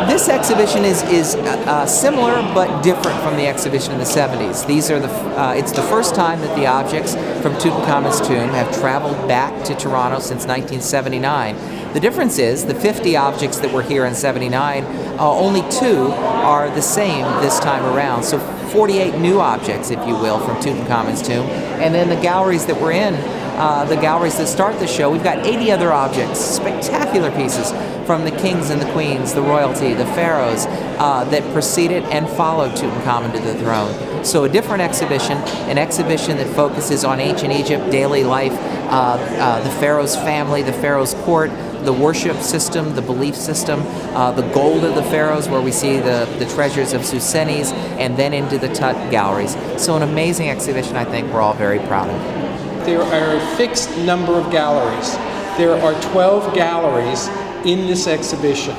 This exhibition is similar but different from the exhibition in the 70s. It's the first time that the objects from Tutankhamun's tomb have traveled back to Toronto since 1979. The difference is the 50 objects that were here in 79, only 2 are the same this time around. So 48 new objects, if you will, from Tutankhamun's tomb. And then the galleries that we're in, the galleries that start the show, we've got 80 other objects, spectacular pieces from the kings and the queens, the royalty, the pharaohs that preceded and followed Tutankhamun to the throne. So a different exhibition, an exhibition that focuses on ancient Egypt, daily life, the pharaoh's family, the pharaoh's court, the worship system, the belief system, the gold of the pharaohs, where we see the treasures of Susenes, and then into the Tut galleries. So an amazing exhibition I think we're all very proud of. There are a fixed number of galleries. There are 12 galleries in this exhibition,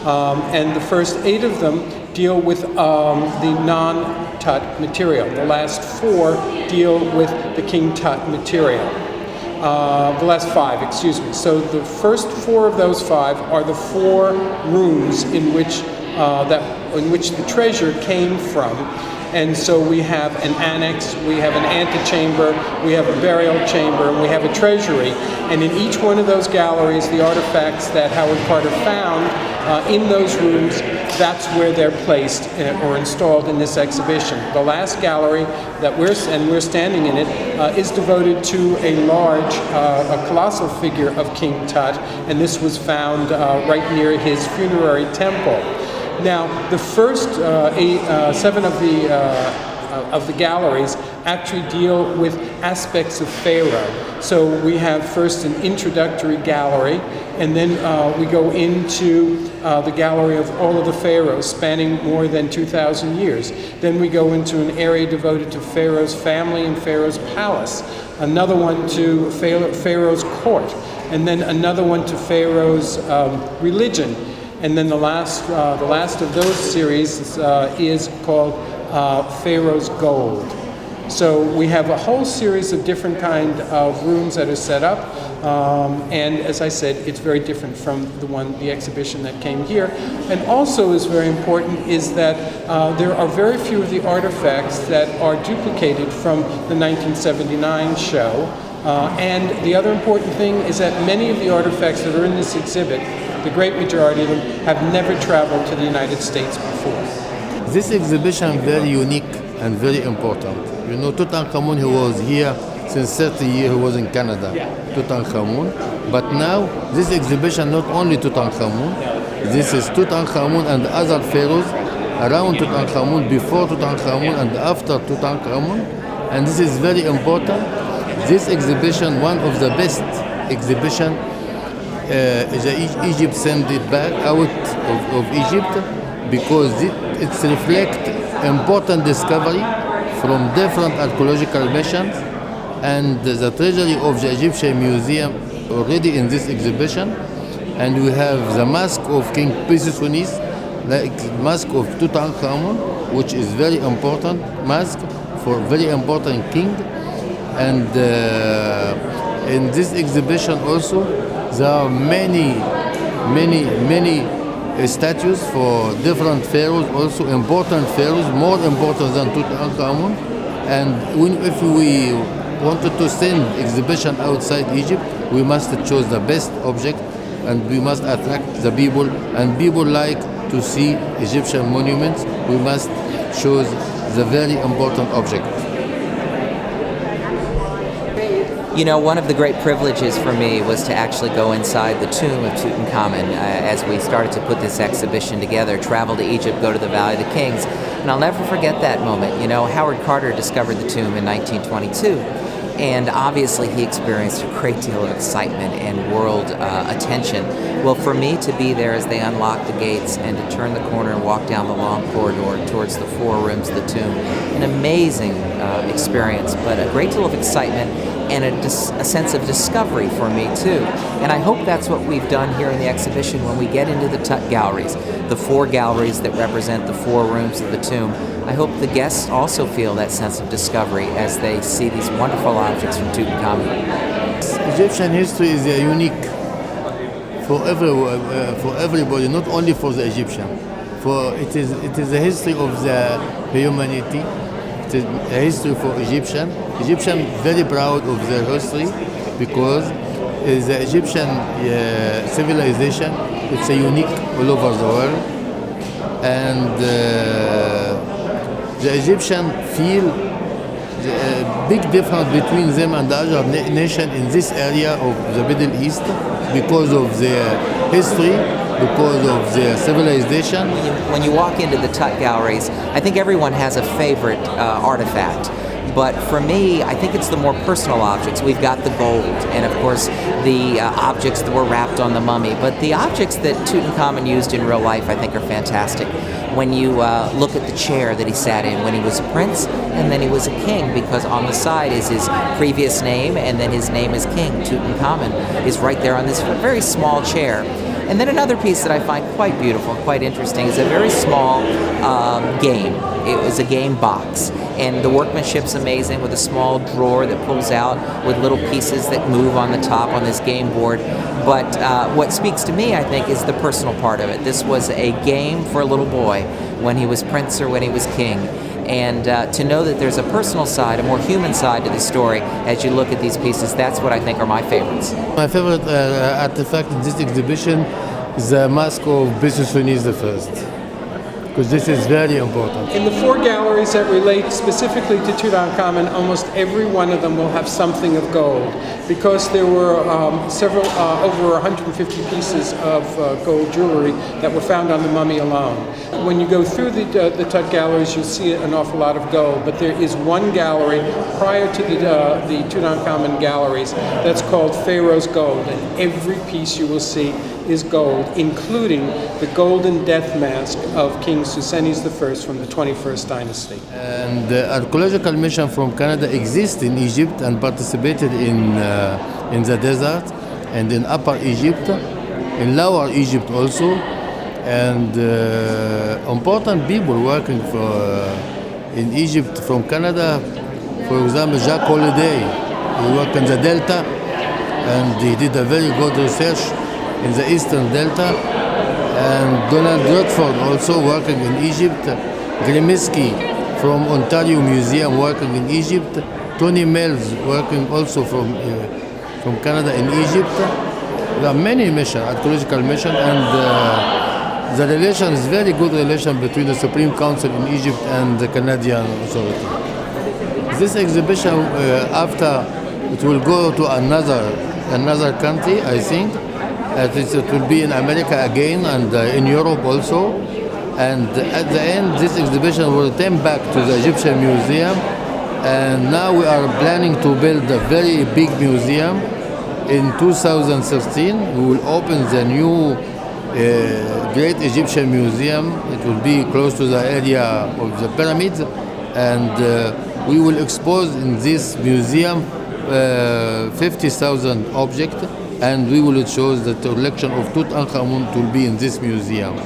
and the first 8 of them deal with the non-Tut material. The last 4 deal with the King Tut material. The last 5, excuse me. So the first 4 of those 5 are the 4 rooms in which the treasure came from. And so we have an annex, we have an antechamber, we have a burial chamber, and we have a treasury. And in each one of those galleries, the artifacts that Howard Carter found in those rooms, that's where they're placed or installed in this exhibition. The last gallery that we're standing in it is devoted to a large, a colossal figure of King Tut, and this was found right near his funerary temple. Now, the first 7 of the galleries actually deal with aspects of Pharaoh. So we have first an introductory gallery, and then we go into the gallery of all of the pharaohs, spanning more than 2,000 years. Then we go into an area devoted to Pharaoh's family and Pharaoh's palace, another one to Pharaoh's court, and then another one to Pharaoh's religion. And then the last of those series is called Pharaoh's Gold. So we have a whole series of different kind of rooms that are set up, and as I said, it's very different from the exhibition that came here. And also is very important is that there are very few of the artifacts that are duplicated from the 1979 show. And the other important thing is that many of the artifacts that are in this exhibit, the great majority of them, have never traveled to the United States before. This exhibition very unique and very important. You know, Tutankhamun, he was here since 30 years, he was in Canada, Tutankhamun. But now, this exhibition, not only Tutankhamun, this is Tutankhamun and other pharaohs around Tutankhamun, before Tutankhamun and after Tutankhamun. And this is very important. This exhibition, one of the best exhibition, Egypt sent it back out of Egypt because it reflects important discovery from different archaeological missions, and the treasury of the Egyptian Museum already in this exhibition. And we have the mask of King Pisisonis, like mask of Tutankhamun, which is very important mask for very important king. And in this exhibition also, there are many statues for different pharaohs, also important pharaohs, more important than Tutankhamun. And if we wanted to send exhibition outside Egypt, we must choose the best object, and we must attract the people, and people like to see Egyptian monuments. We must choose the very important object. You know, one of the great privileges for me was to actually go inside the tomb of Tutankhamun as we started to put this exhibition together, travel to Egypt, go to the Valley of the Kings. And I'll never forget that moment. You know, Howard Carter discovered the tomb in 1922. And obviously he experienced a great deal of excitement and world attention. Well, for me to be there as they unlocked the gates and to turn the corner and walk down the long corridor towards the 4 rooms of the tomb an amazing experience, but a great deal of excitement and a sense of discovery for me too. And I hope that's what we've done here in the exhibition when we get into the Tut galleries, the 4 galleries that represent the 4 rooms of the tomb. I hope the guests also feel that sense of discovery as they see these wonderful objects from Tutankhamun. Egyptian history is unique for everybody, not only for the Egyptian. For it is a history of the humanity. It is a history for Egyptian. Egyptian very proud of their history because the Egyptian civilization, it's a unique all over the world, and the Egyptian feel the big difference between them and the other nation in this area of the Middle East because of their history, because of their civilization. When you walk into the Tut galleries, I think everyone has a favorite artifact. But for me, I think it's the more personal objects. We've got the gold, and of course, the objects that were wrapped on the mummy. But the objects that Tutankhamun used in real life, I think, are fantastic. When you look at the chair that he sat in when he was a prince, and then he was a king, because on the side is his previous name, and then his name is King. Tutankhamun is right there on this very small chair. And then another piece that I find quite beautiful and quite interesting is a very small game. It was a game box. And the workmanship's amazing with a small drawer that pulls out with little pieces that move on the top on this game board. But what speaks to me, I think, is the personal part of it. This was a game for a little boy when he was prince or when he was king. And to know that there's a personal side, a more human side to the story as you look at these pieces, that's what I think are my favorites. My favorite artifact in this exhibition is the mask of Besisonis I, because this is very important. In the 4 galleries that relate specifically to Tutankhamun, almost every one of them will have something of gold, because there were over 150 pieces of gold jewelry that were found on the mummy alone. When you go through the Tut galleries, you'll see an awful lot of gold, but there is one gallery prior to the Tutankhamun galleries that's called Pharaohs gold, and every piece you will see is gold, including the golden death mask of King Susenes I from the 21st dynasty. And the archaeological mission from Canada exists in Egypt and participated in the desert and in Upper Egypt, in Lower Egypt also, and important people working in Egypt from Canada. For example, Jacques Holiday, he worked in the Delta, and he did a very good research in the Eastern Delta, and Donald Redford also working in Egypt, Gremiski from Ontario Museum working in Egypt, Tony Mills working also from Canada in Egypt. There are many missions, archaeological missions, and the relation is very good relation between the Supreme Council in Egypt and the Canadian authority. This exhibition, after it will go to another country, I think. It will be in America again and in Europe also. And at the end, this exhibition will return back to the Egyptian Museum. And now we are planning to build a very big museum. In 2016, we will open the new Great Egyptian Museum. It will be close to the area of the pyramids. And we will expose in this museum 50,000 objects. And we will show the collection of Tutankhamun to be in this museum.